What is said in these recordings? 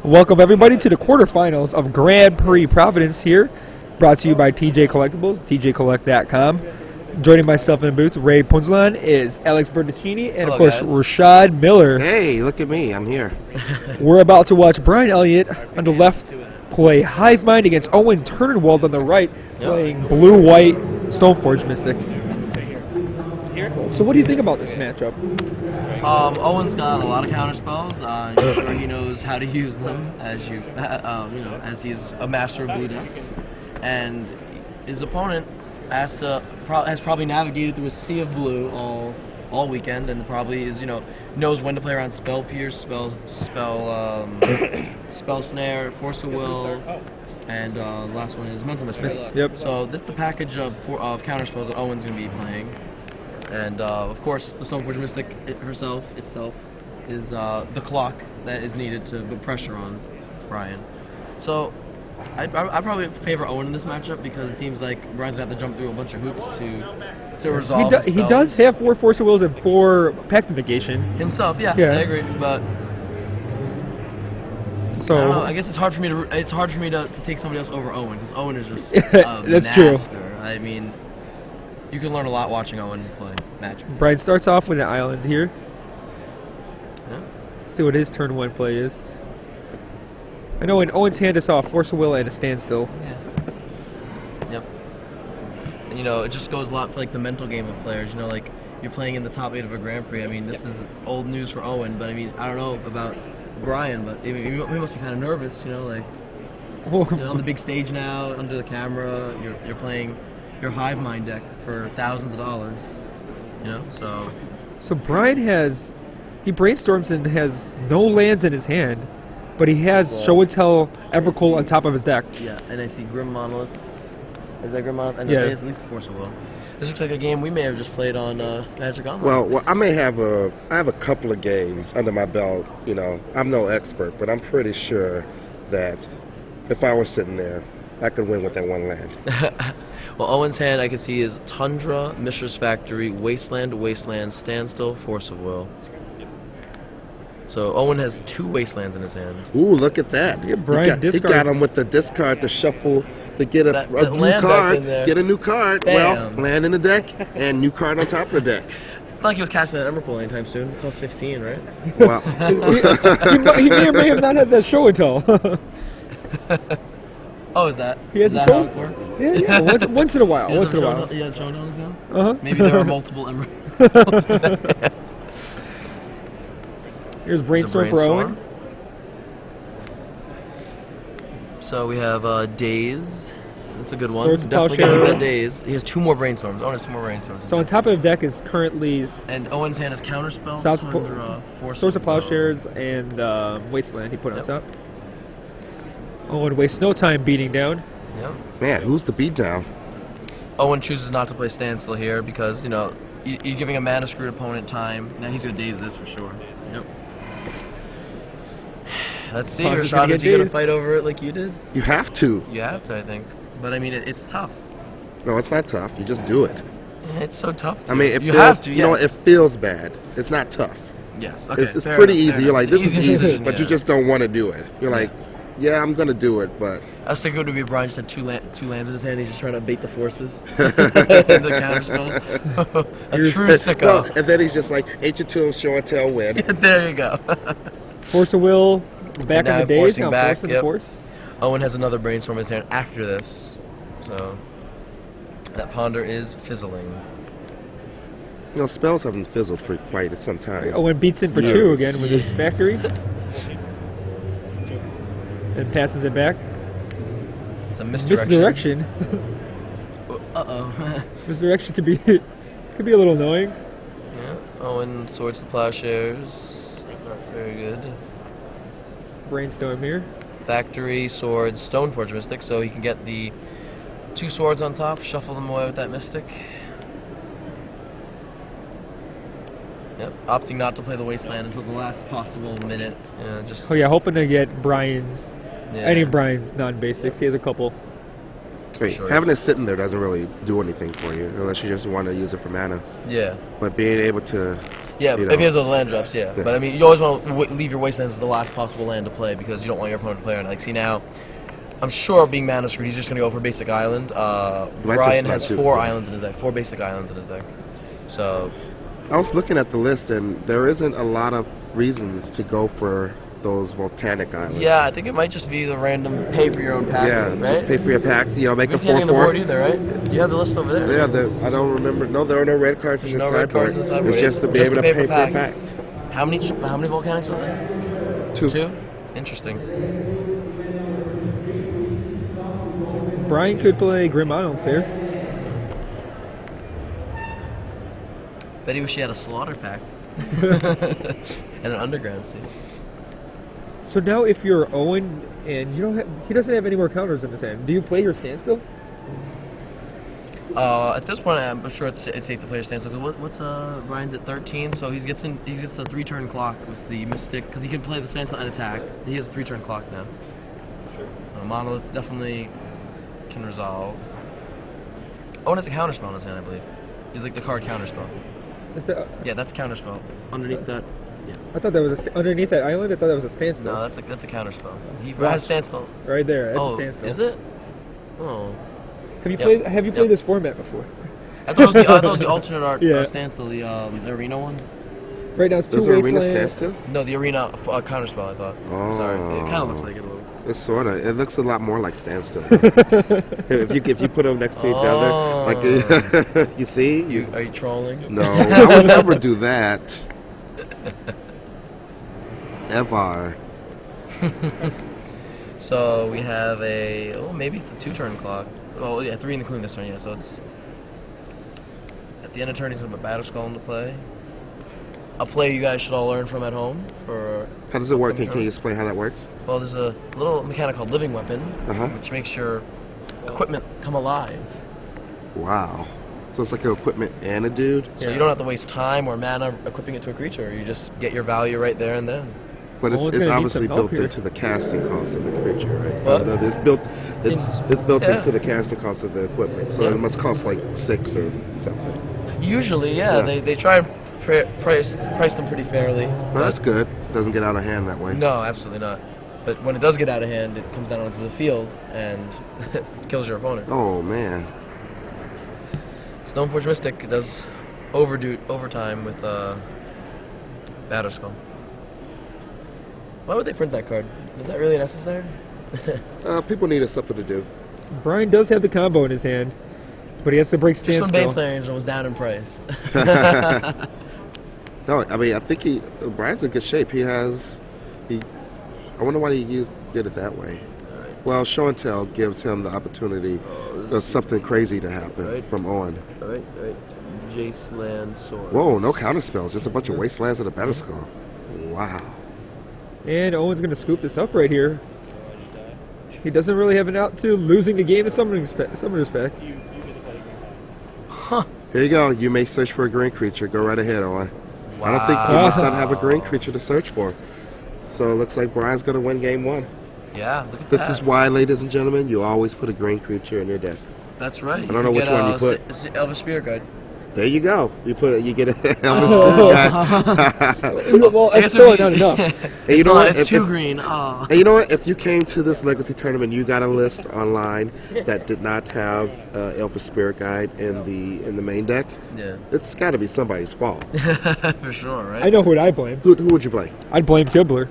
Welcome everybody to the quarterfinals of Grand Prix Providence here, brought to you by TJ Collectibles, tjcollect.com. Joining myself in the booth, Ray Punzlan, is Alex Bertaccini, and Hello, of course, guys. Rashad Miller. Hey, look at me. I'm here. We're about to watch Bryan Eleyet on the left play Hive Mind against Owen Turtenwald on the right, playing blue-white Stoneforge Mystic. So what do you think about this matchup? Owen's got a lot of counter spells. I'm sure he knows how to use them, as he's a master of blue decks. And his opponent has probably navigated through a sea of blue all weekend, and probably knows when to play around Spell Pierce, Spell Snare, Force of Will, and the last one is Mental Mischief. Yep. So that's the package of counter spells that Owen's going to be playing. And of course, the Stoneforge Mystic itself is the clock that is needed to put pressure on Bryan. So I'd probably favor Owen in this matchup because it seems like Bryan's gonna have to jump through a bunch of hoops to resolve. He does have 4 Force of Wills and 4 Pact of Negation Himself, yes, Yeah. I agree. But so I don't know. I guess it's hard for me to take somebody else over Owen because Owen is just That's master. true. I mean, you can learn a lot watching Owen play Magic. Bryan starts off with an island here. Yeah. See what his turn 1 play is. I know in Owen's hand I saw a Force of Will and a Standstill. Yeah. Yep. And it just goes a lot like the mental game of players. Like you're playing in the top 8 of a Grand Prix. I mean, this is old news for Owen, but I mean, I don't know about Bryan, but he must be kind of nervous. On the big stage now, under the camera, you're playing your Hive Mind deck for thousands of dollars. So Bryan he brainstorms and has no lands in his hand, but he has Show and Tell Emrakul on top of his deck. Yeah, and I see Grim Monolith. Is that Grim Monolith? And Yeah. there's at least a Force of Will. This looks like a game we may have just played on Magic Online. Well, I have a couple of games under my belt. I'm no expert, but I'm pretty sure that if I was sitting there, I could win with that one land. Well, Owen's hand I can see is Tundra, Mishra's Factory, Wasteland, Standstill, Force of Will. So Owen has 2 Wastelands in his hand. Ooh, look at that. Yeah, Bryan he got him with the discard to shuffle to get a new land back card. in there. Get a new card. Bam. Well, land in the deck and new card on top of the deck. It's not like he was casting that Emrakul anytime soon. It costs 15, right? Well, he may or may have not had that Show and Tell. Oh, is that He has is a that how show- it works? Yeah, once in a while. He has Once in a while. He has showdowns now? Uh-huh. Maybe there are multiple Emrakuls in that hand. Here's Brainstorm for Owen. So we have Daze. That's a good one. Swords of Definitely Plowshare. getting that Daze. He has 2 more Brainstorms. Owen has 2 more Brainstorms. So on top of the deck is currently And Owen's hand is Counterspell, South Tundra, Force Swords of Will. Plowshares and Wasteland he put on Yep. top. Owen wastes no time beating down. Yep. man, who's the beatdown? Owen chooses not to play Standstill here because, you're giving a mana screwed opponent time. Now he's going to Daze this for sure. Yep. Let's see, Ponder's gonna Rashad, get is he going to dazed. fight over it like you did? You have to. You have to, I think. But I mean, it's tough. No, it's not tough. You just do it. It's so tough to. I mean, you have to, You know what? It feels bad. It's not tough. Yes, okay. It's fair pretty enough, easy. You're like, It's an this is easy easy, decision, but you yeah. just don't want to do it. You're like, yeah, I'm going to do it, but... I was thinking it would be Bryan just had two lands in his hand. He's just trying to bait the forces. The counter spells. A true sicko. No, and then he's just like, Ancient Tomb, Show and Tell, win. There you go. Force of Will, back now in the days, forcing now back, forcing the yep. force. Owen has another Brainstorm in his hand after this. So that Ponder is fizzling. Spells haven't fizzled for quite some time. Owen beats in for Years. 2 again with his factory. And passes it back. It's a misdirection. Misdirection. Uh-oh. Misdirection could be a little annoying. Yeah. Owen Swords to Plowshares. Not very good. Brainstorm here. Factory, Swords, Stoneforge Mystic, so he can get the 2 swords on top, shuffle them away with that Mystic. Yep, opting not to play the Wasteland until the last possible minute. Just Oh yeah, hoping to get Bryan's, yeah. any of Bryan's non-basics. He has a couple. Wait, Sure. having it sitting there doesn't really do anything for you unless you just want to use it for mana. Yeah. But being able to Yeah, you if he has know. those land drops, yeah. Yeah. But I mean, you always want to leave your wastelands as the last possible land to play because you don't want your opponent to play on it. Like, see now, I'm sure being mana screwed, he's just gonna go for basic island. Bryan has 4 islands in his deck, 4 basic islands in his deck. So I was looking at the list, and there isn't a lot of reasons to go for those volcanic islands. yeah, I think it might just be the random pay for your own pack. Yeah, right? just pay for your pack. You know, make a We see anything on the board 4/4. either, right? You have the list over there. Yeah, It's- I don't remember. No, there are no red cards in There's the no red sideboard. cards in the sideboard. It's just to be Just able to to pay pay for for a packed. pack. How many volcanics was it? 2. 2? Interesting. Bryan could play Grim Island Fair. Bet he wish he had a slaughter pact. And an underground seat. So now, if you're Owen and you don't have, he doesn't have any more counters in his hand, do you play your standstill? At this point, I'm sure it's safe to play a standstill. What's Bryan's at 13, so he gets a 3-turn clock with the Mystic because he can play the standstill and attack. He has a 3-turn clock now. Sure. Monolith definitely can resolve. Owen has a counterspell in his hand, I believe. He's like the card counterspell. Is that, Yeah, that's counterspell underneath that. Yeah. I thought that was underneath that island. I thought that was a standstill. No, that's a counterspell. He Right. has standstill. Right there. That's a Oh, standstill. is it? Oh. Have you Yep. played? Have you played Yep. this format before? I thought it was the alternate art Yeah. standstill, the arena one. Right now it's 2 Does the arena wastelands. stand still? No, the arena counterspell. I thought. Oh. Sorry, it kind of looks like it a little. It's sort of. It looks a lot more like standstill. if you put them next to each other, like you see, Are you trolling? No, I would never do that. Ever. So we have maybe it's a 2-turn clock. Oh yeah, 3 including this turn. Yeah, so it's at the end of turn he's gonna put Battle Skull into play. A play you guys should all learn from at home. For How does it work? upcoming Can you turns. explain how that works? Well, there's a little mechanic called Living Weapon, Uh-huh. which makes your equipment come alive. Wow. So it's like an equipment and a dude? So you don't have to waste time or mana equipping it to a creature. You just get your value right there and then. But Owen's it's gonna need obviously some help built here. into the casting cost of the creature, right? What? No, it's built Yeah. into the casting cost of the equipment. So Yeah. it must cost like 6 or something. Usually, yeah, Yeah. they try and price them pretty fairly. Well, that's good. Doesn't get out of hand that way. No, absolutely not. But when it does get out of hand, it comes down onto the field and kills your opponent. Oh man. Stoneforge Mystic does overtime with Battle Skull. Why would they print that card? Is that really necessary? People needed something to do. Bryan does have the combo in his hand, but he has to break Just when standstill. Baneslayer Angel was down in price. No, I mean I think Brian's in good shape. I wonder why he did it that way. Well, show and tell gives him the opportunity of something crazy to happen Right. from Owen. Right. Jace Land Sword. Whoa, no counter spells, just a bunch of wastelands and a Battle Skull. Wow. And Owen's going to scoop this up right here. He doesn't really have an out to losing the game in some respect. Huh. Here you go. You may search for a green creature. Go right ahead, Owen. I don't think you must not have a green creature to search for. So it looks like Brian's going to win game 1. Yeah, look at This that. is why, ladies and gentlemen, you always put a green creature in your deck. That's right. I don't know which one you put. Elvis Spirit Guide. There you go. You get a Elvis Oh. Spirit guy. Well, I it's guess it'd still not enough. And you know what? It's too green. Oh. And you know what? If you came to this Legacy tournament, you got a list online that did not have Elvis Spirit Guide in the main deck. Yeah. It's got to be somebody's fault. For sure, right? I know who I'd blame. Who would you blame? I'd blame Kibler.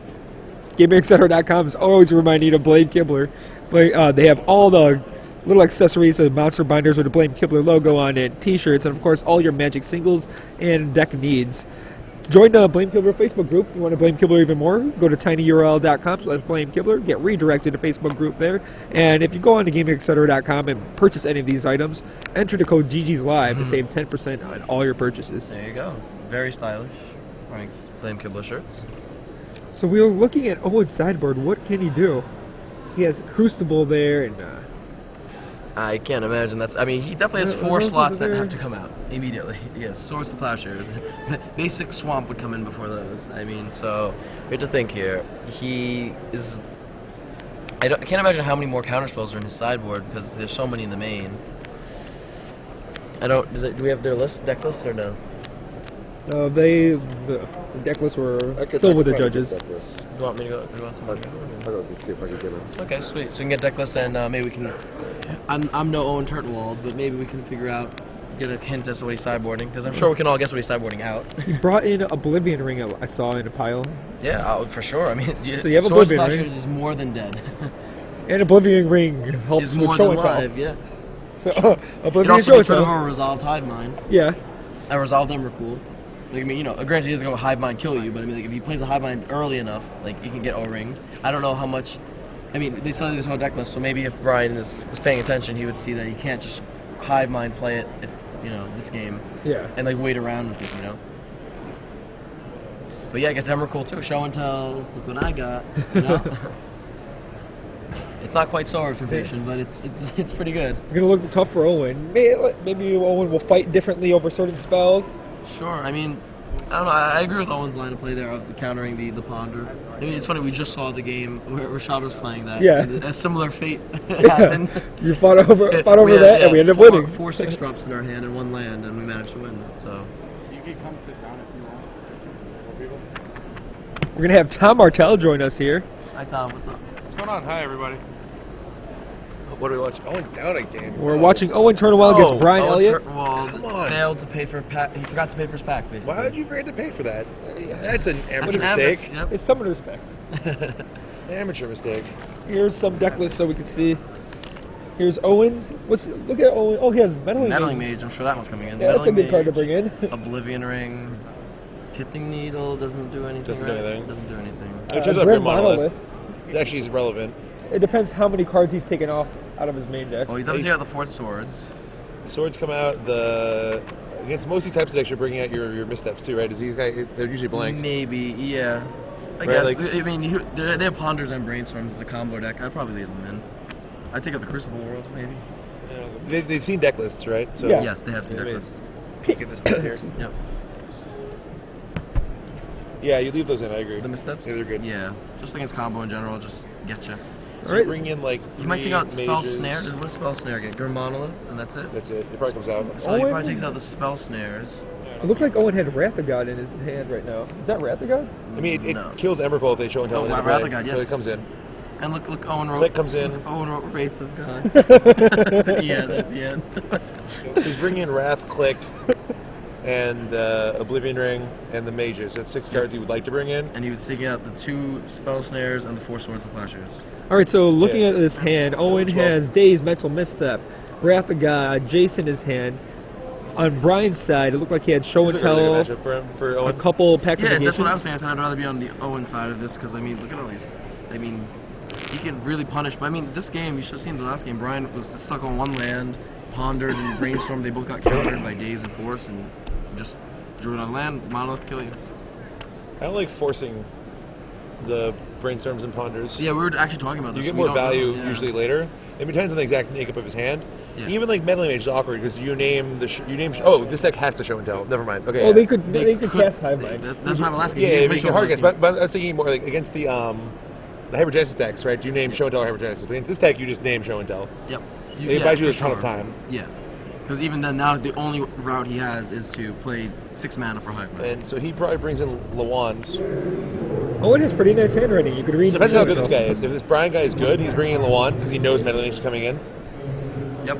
GameXcetera.com is always a reminder to blame Kibler. But they have all the little accessories, the monster binders with the Blame Kibler logo on it, t-shirts, and of course all your Magic singles and deck needs. Join the Blame Kibler Facebook group. You want to blame Kibler even more? Go to tinyurl.com/blame Kibler. Get redirected to the Facebook group there. And if you go on to GameXcetera.com and purchase any of these items, enter the code GG's Live to save 10% on all your purchases. There you go. Very stylish. Wearing Blame Kibler shirts. So we were looking at Owen's sideboard. What can he do? He has Crucible there, and I can't imagine that's. I mean, he definitely has 4 Those are slots that there. have to come out immediately. He has Swords to Plowshares. Basic Swamp would come in before those. I mean, so we have to think here. He is. I can't imagine how many more counterspells are in his sideboard because there's so many in the main. Do we have their deck list or no? The deck lists were filled with the judges. Do you want me to go? Do you want somebody to go? I'll go see if I can get him. Okay, sweet. So we can get deck lists, and maybe we can. I'm no Owen Turtenwald, but maybe we can figure out, get a hint as to what he's sideboarding, because I'm sure we can all guess what he's sideboarding out. He brought in Oblivion Ring. I saw in a pile. Yeah, for sure. I mean, So you have Source Oblivion Plowshares Ring. is more than dead. And Oblivion Ring helps Is with more show than and tell. live, yeah. So It Oblivion also show and gets rid of tell. our Resolved Hive Mind. Yeah. Resolved them are cool. Like, I mean, granted he doesn't go Hive Mind kill you, but I mean, like, if he plays a Hive Mind early enough, like, he can get O-ringed. I don't know how much. I mean, they sell this whole deck list, so maybe if Bryan was paying attention, he would see that he can't just Hive Mind play it, if, this game, Yeah. and like wait around with it, But yeah, it gets Emrakul too. Show and tell. Look what I got. It's not quite Solar Temptation, but it's pretty good. It's gonna look tough for Owen. Maybe Owen will fight differently over certain spells. Sure. I mean, I don't know. I agree with Owen's line of play there of countering the Ponder. I mean, it's funny. We just saw the game where Rashad was playing that. Yeah. And a similar fate happened. You fought over that, and we ended up four, winning. 4 6-drops in our hand and 1 land, and we managed to win. So. You can come sit down if you want. More people? We're gonna have Tom Martell join us here. Hi Tom, what's up? What's going on? Hi, everybody. What are we watching? Owen's down a game. We're watching Owen Turtenwald against Bryan Eleyet. Come on. Well, failed to pay for he forgot to pay for his pack, basically. Why would you forget to pay for that? That's an That's amateur an Amex, mistake. yep. It's some respect. Amateur mistake. Here's some deck lists so we can see. Here's Owen's. Look at Owen. Oh, he has Meddling Mage, I'm sure that one's coming in. Yeah, that's a Meddling good card to Mage, bring in. Oblivion Ring. Pithing Needle doesn't do anything. Doesn't do right? anything. Doesn't do anything. It turns out Grim Grim Monolith. Monolith. It actually is relevant. It depends how many cards he's taken off out of his main deck. Well, he's obviously got the 4 swords. Swords come out. Against most of these types of decks, you're bringing out your missteps too, right? Is these guys? They're usually blank. Maybe, yeah. I Right, guess. like- I mean, they have Ponders and Brainstorms as a combo deck. I'd probably leave them in. I'd take out the Crucible Worlds, maybe. They've seen deck lists, right? So Yeah. Yes, they have seen I deck mean, lists. peek at this list here. Yep. Yeah, you leave those in. I agree. The missteps? Yeah, they're good. Yeah. Just against combo in general, just get you. So Alright. bring in like. You might take out 3 Spell mages. Snare. What does Spell Snare get? Grim Monolith, and that's it. That's it. It probably comes out. So he Owen? probably takes out the Spell Snares. It looked like Owen had Wrath of God in his hand right now. Is that Wrath of God? I mean, it No. kills Emrakul if they show and tell. Oh, into wow, play, Wrath of God, So yes. it comes in. And look, Owen wrote. Click comes in. Owen wrote Wraith of God. Yeah, at the end. So he's bringing in Wrath, Click, and Oblivion Ring, and the Mages. That's 6 cards he would like to bring in. And he was taking out the 2 Spell Snares and the 4 Swords of Plowshares. All right, so looking Yeah. at this hand, Owen 12. has Daze, Mental Misstep, Wrath of God, Jason in his hand. On Bryan's side, it looked like he had Show and Seems like a really Tell, good matchup for him, for a Owen. couple pack Yeah, that's what I negations. was saying. I said I'd rather be on the Owen side of this because, I mean, look at all these. I mean, he can really punish. But, I mean, this game, you should have seen the last game. Bryan was stuck on 1 land, pondered and brainstormed. They both got countered by Daze and Force and just drew it on land. Monolith kill you. I don't like forcing the brainstorms and ponders. Yeah, we were actually talking about You this. get We more don't know, value yeah. usually later. It depends on the exact makeup of his hand. Yeah. Even like Meddling Mage is awkward because you name oh, this deck has to show and tell. Never mind. Okay. Oh, yeah. they could cast Hive Mind. That's what I'm asking. Yeah, You yeah, play you Show can hard last guess, game. but I was thinking more like against the Hypergenesis decks, right? Do you name show and tell or Hypergenesis? But against this deck, you just name show and tell. Yep. It buys you a for ton of sure. time. Yeah. Because even then, now the only route he has is to play 6 mana for Hive Mind. And so he probably brings in Lawans. Owen has pretty nice handwriting. You could read. Depends on how Show good and this Tell. guy is. If this Bryan guy is good, he's bringing in Lawan because he knows Meddling Mage is coming in. Yep.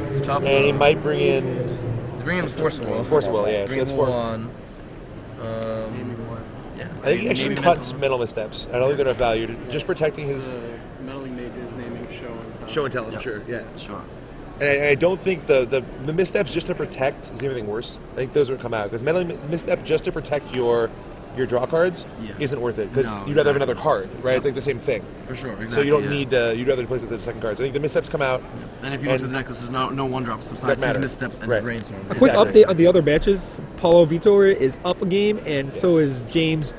It's tough. And he might bring in He's bringing the Force of Will. Force of Will, yeah. So Bringing that's the 4. one. Yeah. I think he actually Maybe cuts mental missteps. I don't think they're enough value. Just protecting his Meddling Mages aiming show and tell, I'm Yep. sure. Yeah. Sure. And I don't think the missteps just to protect is anything worse. I think those would come out because meddling misstep just to protect your draw cards Yeah. isn't worth it because No, you'd rather have exactly. another card, right? Yep. It's like the same thing. For sure. Exactly. So you don't yeah. need you'd rather place it with the second cards. I think the missteps come out. Yeah. And if you look at the deck, this is no 1-drops besides his matter. missteps and Right. his brainstorms. A quick Exactly. update on the other matches. Paulo Vitor is up a game, and so Yes. is James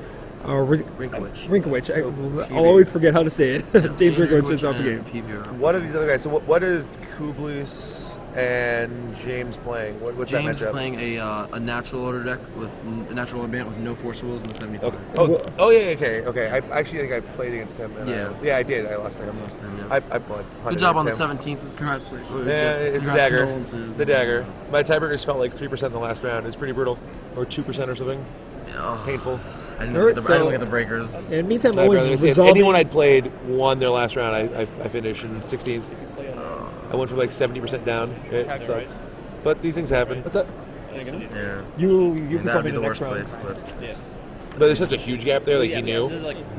Rinkowicz. Rinkowicz. I'll always forget how to say it. James Rinkowicz is up a and game. PVR. What are these other guys? So what is Kublis and James playing? What's James that matchup? playing a natural order deck with a natural order band with no Force Wills in the 75. Okay. Oh yeah. Okay. I actually think I played against him. And Yeah. I did. I lost to him. Lost him, yeah. I punted Good job on the against him. 17th. Congrats. Yeah, it's a congrats, dagger. condolences. The dagger. My tiebreakers felt like 3% in the last round. It's pretty brutal. or 2% or something. Oh, Painful. I didn't, Alright, look, at the, I didn't so- look at the breakers. And meantime, I'd rather Owen's say if resolving. anyone I'd played won their last round, I finished in 16th. I went from like 70% down. It sucked. But these things happen. What's up? Yeah. You I mean, become that'd be in the the worst next round. place, but But there's such a huge gap there, like he knew.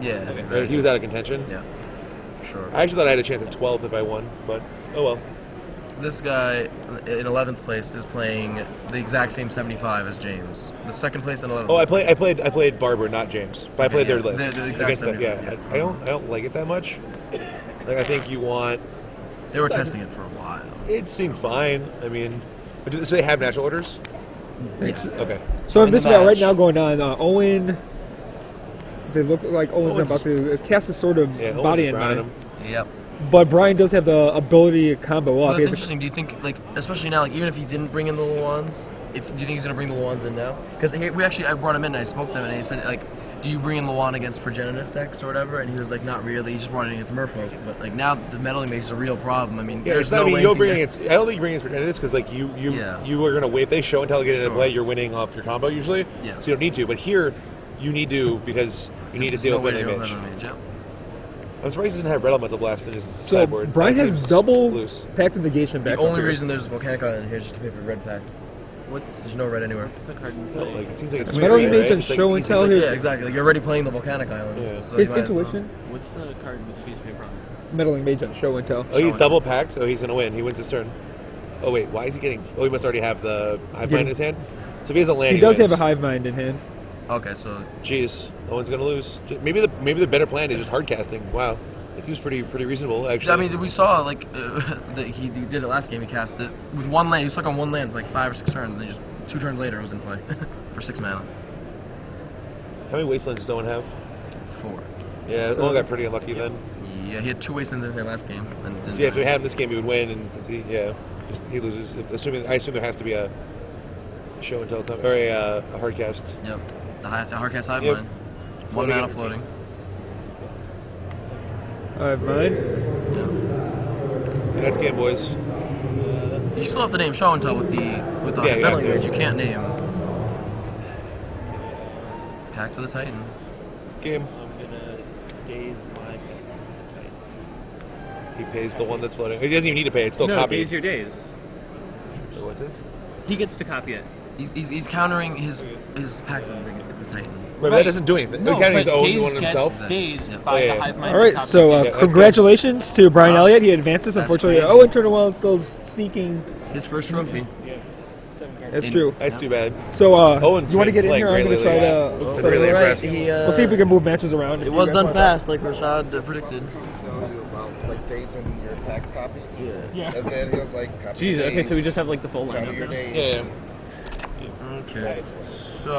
yeah, Right? exactly. He was out of contention. Yeah, for sure. I actually thought I had a chance at 12th if I won, but oh well. This guy in 11th place is playing the exact same 75 as James. The second place in 11th. Oh, I played Barber, not James. But I played yeah. their list. The exact against them. same, Yeah, yeah. I don't like it that much. Like I think you want. They were testing it for a while. It seemed fine. I mean, do they have natural orders? Yes. Okay. So In in this the battle right match. now going on, Owen. They look like Owen's Owen's- about to cast a sort of Yeah, body Owen's in browning mind. him. Yep. But Bryan does have the ability to combo Well, up. that's He has a- interesting. Do you think, like, especially now, like, even if he didn't bring in the Luans, do you think he's gonna bring the Luans in now? Because I brought him in and I spoke to him and he said, like, do you bring in Luan against Progenitus decks or whatever? And he was like, not really. He just brought it in against Merfolk. But like now, the meddling mage is a real problem. I mean, Yeah, there's it's not. no I mean, way you don't he bring can against. I don't think you bring against pretenders because like you are gonna wait. If they show and tell to get into Sure. play, you're winning off your combo usually. Yeah. So you don't need to. But here, you need to because you need to There's deal no with way to meddling deal with mage. meddling mage. Yeah. I'm surprised he doesn't have Red Elemental Blast in his So sideboard. Bryan That has seems double loose. packed negation back. The up only here. reason there's Volcanic Island here is just to pay for red pack. There's no red anywhere. The card in Like play. it seems like it's Metal sweet, Mage right? and It's like show and easy. tell Like, here. yeah, exactly. Like you're already playing the Volcanic Islands. Yeah. So His you might as well. intuition, What's the card with the piece of paper on it? meddling mage on show and tell. Oh, he's Showing. double packed. Oh, he's gonna win. He wins his turn. Oh wait, why is he getting? Oh, he must already have the Hive Mind in his hand. So if he doesn't land, He does wins. have a hive mind in hand. Okay, so Jeez, no one's gonna lose. Maybe the better plan is just hard casting. Wow, it seems pretty reasonable actually. I mean, we saw like that he did it last game. He cast it with one land. He stuck on one land for like 5 or 6 turns, and then just 2 turns later it was in play for 6 mana. How many wastelands does no one have? 4. Yeah, Owen got pretty unlucky then. Yeah, he had 2 wastelands in his hand last game, and didn't Yeah, if we had him this game, he would win, and since he loses. I assume there has to be a show and tell or a hard cast. Yep. That's a hard cast hive Yep. mind. 1 Floating mana it. floating. Hive mind. Yeah. And that's game, boys. You still have to name show and tell with the Yeah, you meddling have to. mage. You can't name. Pack to the Titan. Game. I'm gonna daze my. He pays the one that's floating. He doesn't even need to pay. It's still No, copied. daze your days. What's this? He gets to copy it. He's countering his pack to the Titan. Right, but that doesn't do anything. No, He's counting his but own daze one gets himself. dazed Yeah. by Oh, yeah. the hive mind. All right, copy so Yeah, that's congratulations to Bryan Wow. Eleyet. He advances. That's Unfortunately, crazy. Owen Turtenwald still seeking. His first trophy. That's In- true. That's too bad. So, Owen's you want to been get in playing here? I'm going great to try lately. to. Been set really it up. impressed. We'll see if we can move matches around. if It you was guys done want fast, like Rashad predicted. Tell you about like days in your pack copies. Yeah. And then he was like, copy Jeez, your okay, so we days, just have like the full counter lineup your now. days. Yeah. Okay. So.